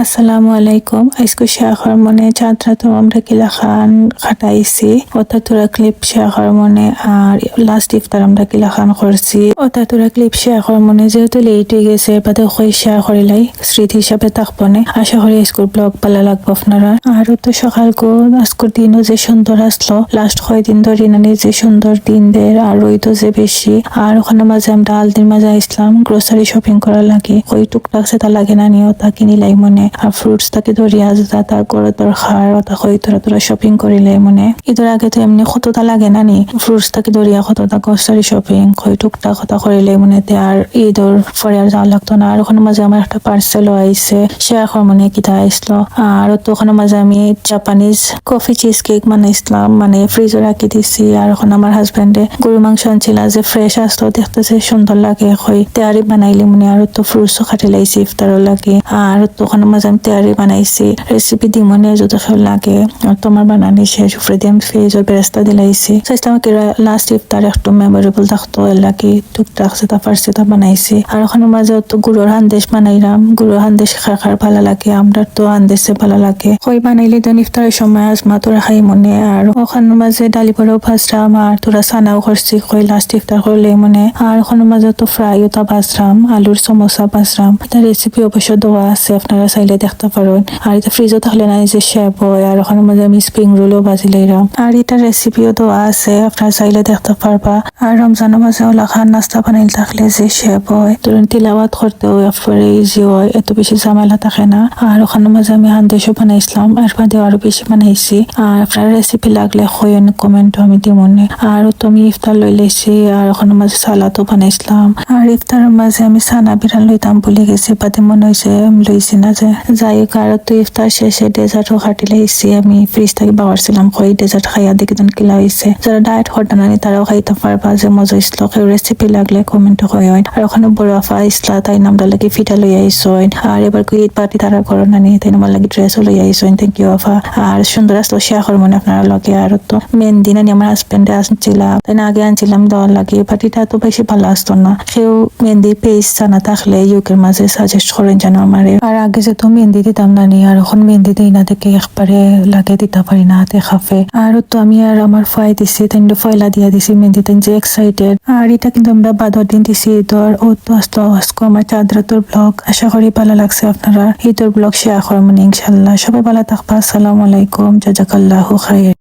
আসসালামু আলাইকুম। আজকে শেয়ার মনে চাঁদরা তো আমরা কিলা খান খাটাইছি ওটা তোরা ক্লিপ শেয়ার মনে আর লাস্ট ইফতার আমরা কিলা খান করছি ওটা তোরা ক্লিপ শেয়ার মনে যেহেতু লেট হয়ে গেছে বাদে কই শেয়ার করিলাই স্মৃতি হিসাবে থাকবো না। আশা করি স্কুল ব্লগ ভালো লাগবো আপনারা। আর তো সকাল গো আজকের দিনও যে সুন্দর আসলো লাস্ট কয়দিন ধরে নানি যে সুন্দর দিন দের আর ওই তো যে বেশি আর ওখানে মাঝে আমরা আলদির মাঝে আসলাম গ্রোসারি শপিং করার লাগে ওই টুকটাক সেটা লাগে না নিয়ে ওটা কিনিলাই মনে আর ফ্রুটস তাকে ধরিয়া যেটা তার করে দরকার ওটা কই তোরা শপিং করিলে মনে ঈদের আগে তো এমনি কতটা লাগে না নি ফ্রুটস তাকে ধরিয়া কতটা গ্রোসারি শপিং কই টুকটাক কথা করিলে মনে আর ঈদের পরে আর যাওয়া লাগতো না। আর ওখানে মাঝে আমার একটা পার্সেলও আইসে শেয়ার মনে কিতা আইসলো আর তো ওখানে মাঝে আমি জাপানিজ কফি চিজ কেক বানাইছিলাম মানে ফ্রিজে রাখি দিছি। আর ওখানে আমার হাজবেন্ডে গরু মাংস আনছিল যে ফ্রেশ আসলো দেখতেছে সুন্দর লাগে কই তেয়ারি বানাইলি মনে আর তো ফ্রুটসও খাটি লাইছি ইফতারও লাগে আর তো ওখানে মাঝে আমি তেয়ারি বানাইছি রেসিপি দি মনে যত ফেল লাগে আর তোমার বানানি শেষ উপরে দিয়ে আমি ফ্রিজের বেরেস্তা দিলাইছি চেষ্টা আমাকে লাস্ট ইফতার একটু মেমোরেবল থাকতো এর লাগে টুকটাক সেটা ফার্সিটা বানাইছি। আর ওখানে মাঝে তো গুড়োর হান্দেশ বানাইলাম গুড়োর হান্দেশ খার ভালো লাগে আমরা তো হান্দেশে ভালো লাগে কই বানাইলে তো ইফতারের সময় আজমা তোরা খাই মনে। আর ওখানে মাঝে ডালি বড়াও ভাজরাম আর তোরা সানাও করছি কই লাস্ট ইফতার করলে মনে। আর ওখানে মাঝে তো ফ্রাই ওটা ভাজরাম আলুর সমোসা ভাজরাম তার রেসিপি অবশ্য দেওয়া আছে আপনারা চাইলে দেখতে পারেন। আর এটা ফ্রিজও থাকলে না যে শেপ হয় আর ওখানে মাঝে আমি স্প্রিং রোলও বাজিলাইরাম আর এটা রেসিপিও দেওয়া আছে আপনারা চাইলে দেখতে পারবা। আর রমজানের মাঝে ওলা খান নাস্তা বানাইলে থাকলে যে শেপ হয় ধরুন তিলাওয়াত করতেও একবারে ইজি হয় এত বেশি ঝামেলা থাকে না। আর ওখানে মাঝে আমি হান্দেশও বানাইছিলাম আর বাদে আরো বেশি বানাইছি আর আপনার রেসিপি লাগলে হয় কমেন্ট আমি দিমনে। আর তো আমি ইফতার লই লাইছি আর ওখানে মাঝে সালাদও বানাইছিলাম আর ইফতারের মাঝে আমি সানা বিরান লইতাম ভুলে গেছি বাদে মনে হয়েছে লইছি না যে যাই হোক। আর তো ইফতার শেষে ডেজার্টও খাটি লাইছি আমি ফ্রিজ থেকে বাড়ছিলাম কই ডেজার্ট খাইয়া দেখি তখন কিলা হয়েছে যারা ডায়েট করতে নানি তারাও খাইতে পারবা যে মজা ইসলো কেউ রেসিপি লাগলে কমেন্ট হয়। আর ওখানে বড় আফা ইসলা তাই নামটা লাগে ফিটা লই আইসইন আর এবার কি ঈদ পার্টি তারা করো নানি তাই নামার লাগে ড্রেসও লই আইসইন থ্যাংক ইউ আফা। আর সুন্দর আসলো শেয়ার মনে আপনারা লগে। আর তো মেহেন্দি নানি আমার হাজবেন্ডে আনছিলাম তাই না আগে আনছিলাম দেওয়ার লাগে পার্টিটা তো বেশি ভালো আসতো না কেউ মেহেন্দি পেজ জানা থাকলে ইউকের মাঝে সাজেস্ট করেন যেন আমারে। আর আগে যে তো মেহেন্দি দিতাম নানি আর এখন মেহেন্দি দিই না দেখে একবারে লাগে দিতে পারি না হাতে খাফে। আর তো আমি আর আমার ফাই দিছি তাই ফয়লা দিয়া দিছি মেহেন্দি তাই যে এক্সাইটেড। আর এটা কিন্তু আমরা বাদর দিন দিছি ঈদর ও তো আসতো আজকে আমার চাঁদরাতর ব্লগ আশা করি ভালো লাগছে আপনারা ঈদের ব্লগ শেয়ার করবেন ইনশাল্লাহ। সবাই ভালো থাকবা। আসসালামু আলাইকুম জাজাকাল্লাহু খাইর।